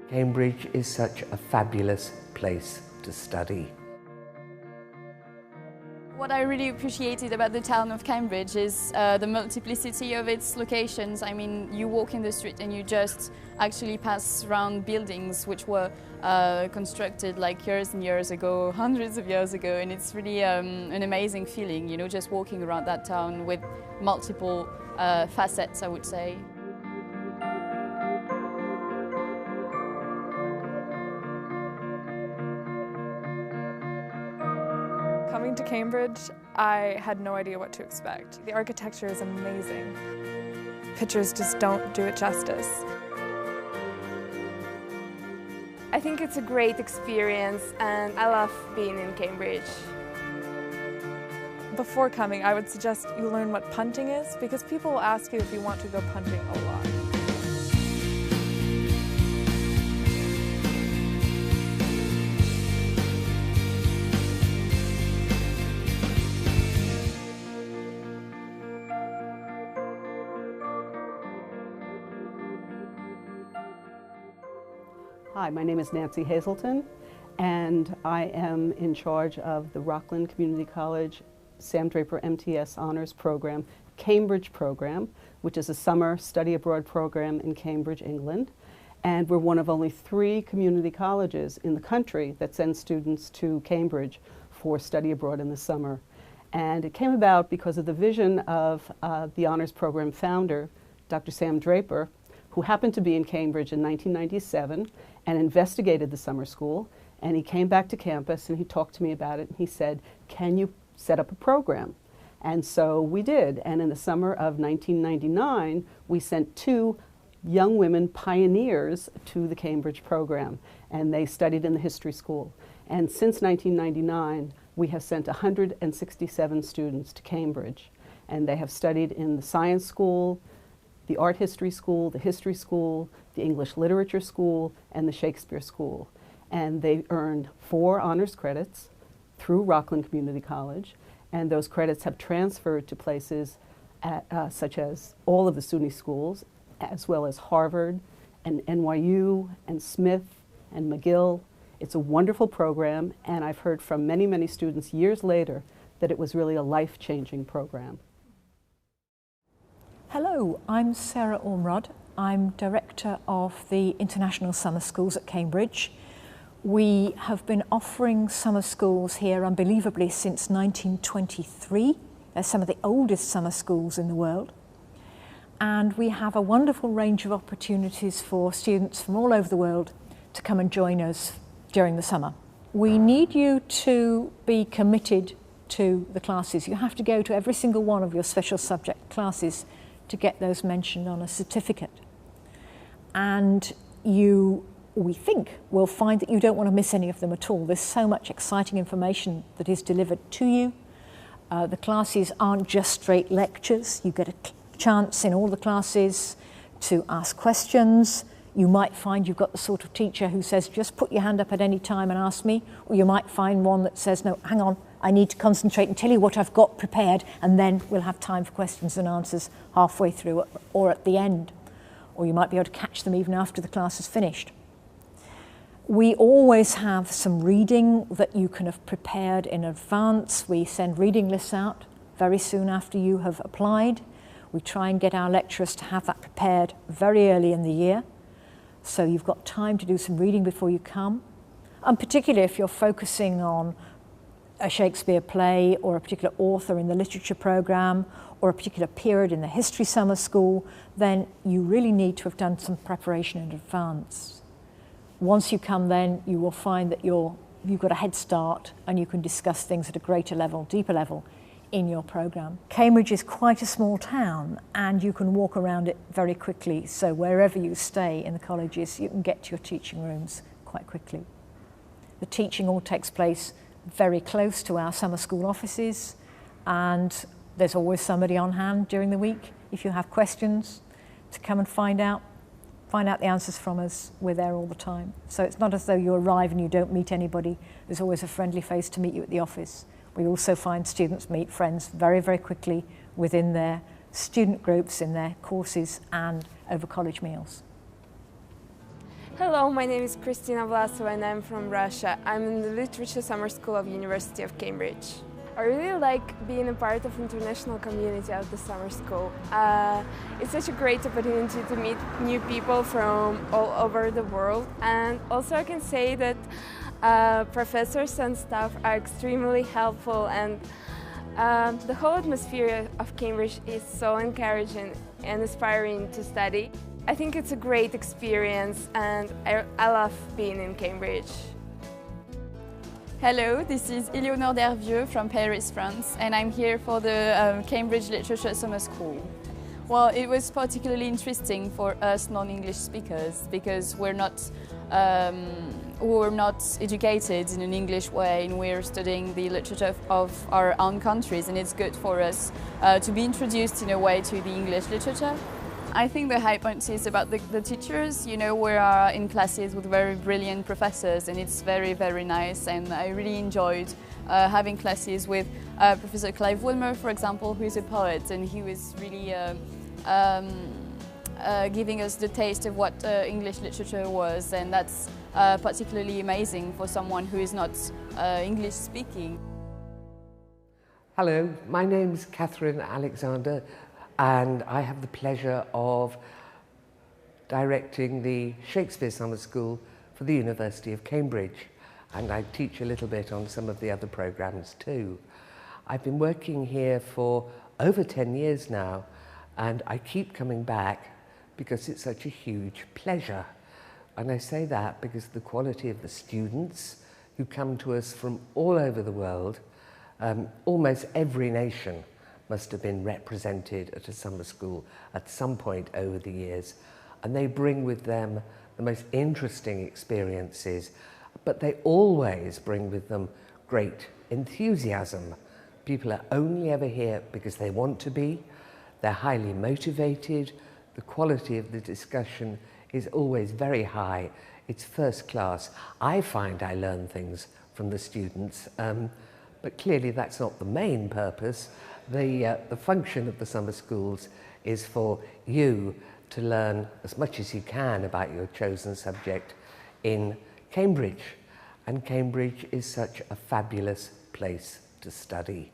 Cambridge is such a fabulous place to study. What I really appreciated about the town of Cambridge is the multiplicity of its locations. I mean, you walk in the street and you just actually pass around buildings which were constructed like years and years ago, hundreds of years ago, and it's really an amazing feeling, you know, just walking around that town with multiple facets, I would say. Coming to Cambridge, I had no idea what to expect. The architecture is amazing. Pictures just don't do it justice. I think it's a great experience and I love being in Cambridge. Before coming, I would suggest you learn what punting is because people will ask you if you want to go punting a lot. Hi, my name is Nancy Hazelton, and I am in charge of the Rockland Community College Sam Draper MTS Honors Program, Cambridge program, which is a summer study abroad program in Cambridge, England. And we're one of only 3 community colleges in the country that send students to Cambridge for study abroad in the summer. And it came about because of the vision of the honors program founder, Dr. Sam Draper, who happened to be in Cambridge in 1997 and investigated the summer school. And he came back to campus and he talked to me about it and he said, "Can you set up a program?" And so we did. And in the summer of 1999, we sent 2 young women pioneers to the Cambridge program, and they studied in the history school. And since 1999, we have sent 167 students to Cambridge, and they have studied in the science school, the art history school, the history school, the English literature school, and the Shakespeare school. And they earned 4 honors credits through Rockland Community College, and those credits have transferred to places at, such as all of the SUNY schools, as well as Harvard and NYU and Smith and McGill. It's a wonderful program, and I've heard from many, many students years later that it was really a life-changing program. Hello, I'm Sarah Ormrod. I'm Director of the International Summer Schools at Cambridge. We have been offering summer schools here unbelievably since 1923. They're some of the oldest summer schools in the world. And we have a wonderful range of opportunities for students from all over the world to come and join us during the summer. We need you to be committed to the classes. You have to go to every single one of your special subject classes to get those mentioned on a certificate. And we think, will find that you don't want to miss any of them at all. There's so much exciting information that is delivered to you. The classes aren't just straight lectures. You get a chance in all the classes to ask questions. You might find you've got the sort of teacher who says, just put your hand up at any time and ask me. Or you might find one that says, no, hang on, I need to concentrate and tell you what I've got prepared, and then we'll have time for questions and answers halfway through or at the end. Or you might be able to catch them even after the class is finished. We always have some reading that you can have prepared in advance. We send reading lists out very soon after you have applied. We try and get our lecturers to have that prepared very early in the year. So you've got time to do some reading before you come. And particularly if you're focusing on a Shakespeare play or a particular author in the literature program or a particular period in the history summer school, then you really need to have done some preparation in advance. Once you come then, you will find that you've got a head start and you can discuss things at a greater level, deeper level in your program. Cambridge is quite a small town and you can walk around it very quickly, so wherever you stay in the colleges, you can get to your teaching rooms quite quickly. The teaching all takes place very close to our summer school offices, and there's always somebody on hand during the week if you have questions to come and find out the answers from us. We're there all the time. So it's not as though you arrive and you don't meet anybody. There's always a friendly face to meet you at the office. We also find students meet friends very, very quickly within their student groups, in their courses and over college meals. Hello, my name is Kristina Vlasova and I'm from Russia. I'm in the Literature Summer School of University of Cambridge. I really like being a part of international community of the summer school. It's such a great opportunity to meet new people from all over the world, and also I can say that professors and staff are extremely helpful, and the whole atmosphere of Cambridge is so encouraging and inspiring to study. I think it's a great experience and I love being in Cambridge. Hello, this is Eleonore Dervieux from Paris, France, and I'm here for the Cambridge Literature Summer School. Well, it was particularly interesting for us non-English speakers because we're not educated in an English way, and we're studying the literature of our own countries, and it's good for us to be introduced in a way to the English literature. I think the high point is about the teachers. You know, we are in classes with very brilliant professors, and it's very, very nice, and I really enjoyed having classes with Professor Clive Woolmer, for example, who is a poet, and he was really giving us the taste of what English literature was, and that's particularly amazing for someone who is not English speaking. Hello, my name's Catherine Alexander, and I have the pleasure of directing the Shakespeare Summer School for the University of Cambridge, and I teach a little bit on some of the other programs too. I've been working here for over 10 years now, and I keep coming back because it's such a huge pleasure. And I say that because the quality of the students who come to us from all over the world, almost every nation must have been represented at a summer school at some point over the years, and they bring with them the most interesting experiences, but they always bring with them great enthusiasm. People are only ever here because they want to be, they're highly motivated, the quality of the discussion is always very high, it's first class. I find I learn things from the students, but clearly that's not the main purpose. The function of the summer schools is for you to learn as much as you can about your chosen subject in Cambridge. And Cambridge is such a fabulous place to study.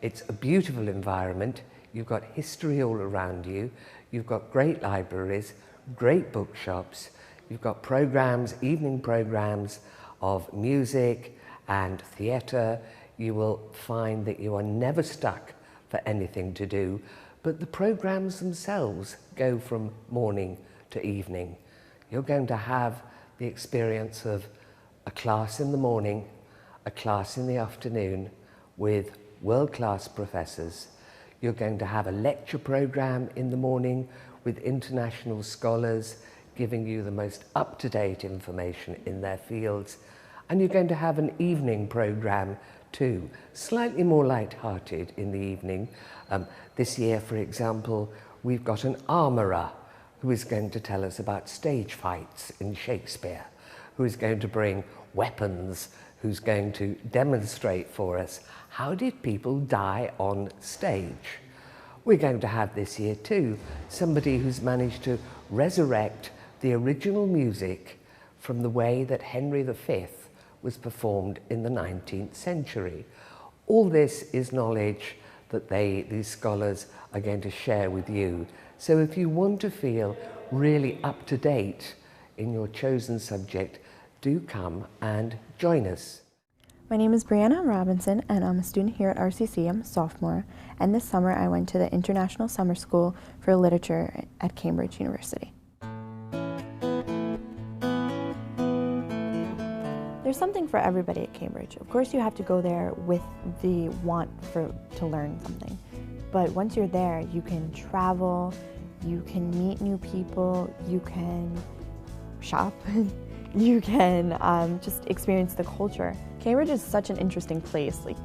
It's a beautiful environment. You've got history all around you. You've got great libraries, great bookshops. You've got programs, evening programs of music and theatre. You will find that you are never stuck for anything to do, but the programs themselves go from morning to evening. You're going to have the experience of a class in the morning, a class in the afternoon with world-class professors. You're going to have a lecture program in the morning with international scholars giving you the most up-to-date information in their fields. And you're going to have an evening program too, slightly more light-hearted in the evening. This year, for example, we've got an armourer who is going to tell us about stage fights in Shakespeare, who is going to bring weapons, who's going to demonstrate for us how did people die on stage. We're going to have this year too somebody who's managed to resurrect the original music from the way that Henry V was performed in the 19th century. All this is knowledge that these scholars are going to share with you. So if you want to feel really up to date in your chosen subject, do come and join us. My name is Brianna Robinson, and I'm a student here at RCC. I'm a sophomore, and this summer I went to the International Summer School for Literature at Cambridge University. There's something for everybody at Cambridge. Of course, you have to go there with the want to learn something. But once you're there, you can travel, you can meet new people, you can shop, you can just experience the culture. Cambridge is such an interesting place. Like,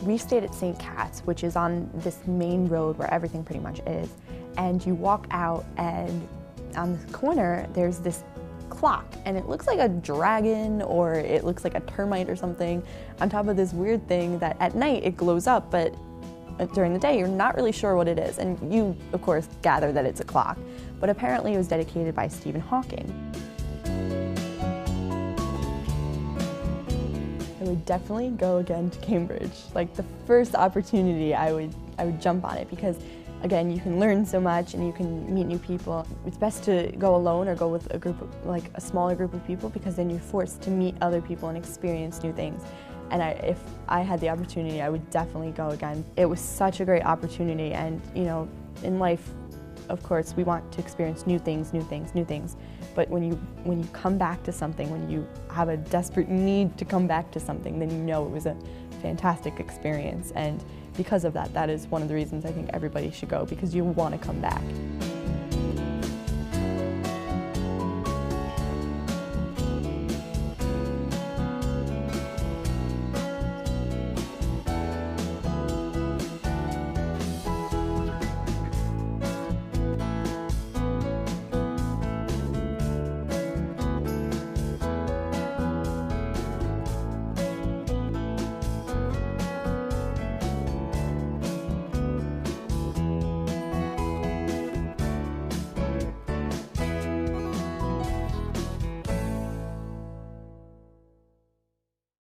we stayed at St. Cat's, which is on this main road where everything pretty much is. And you walk out, and on the corner, there's this clock, and it looks like a dragon, or it looks like a termite or something on top of this weird thing that at night it glows up, but during the day you're not really sure what it is, and you of course gather that it's a clock, but apparently it was dedicated by Stephen Hawking. would definitely go again to Cambridge. Like the first opportunity, I would jump on it because, again, you can learn so much and you can meet new people. It's best to go alone or go with a group of, like a smaller group of people, because then you're forced to meet other people and experience new things. And if I had the opportunity, I would definitely go again. It was such a great opportunity, and you know, in life, of course, we want to experience new things, new things, new things. But when you come back to something, when you have a desperate need to come back to something, then you know it was a fantastic experience. And because of that, that is one of the reasons I think everybody should go, because you want to come back.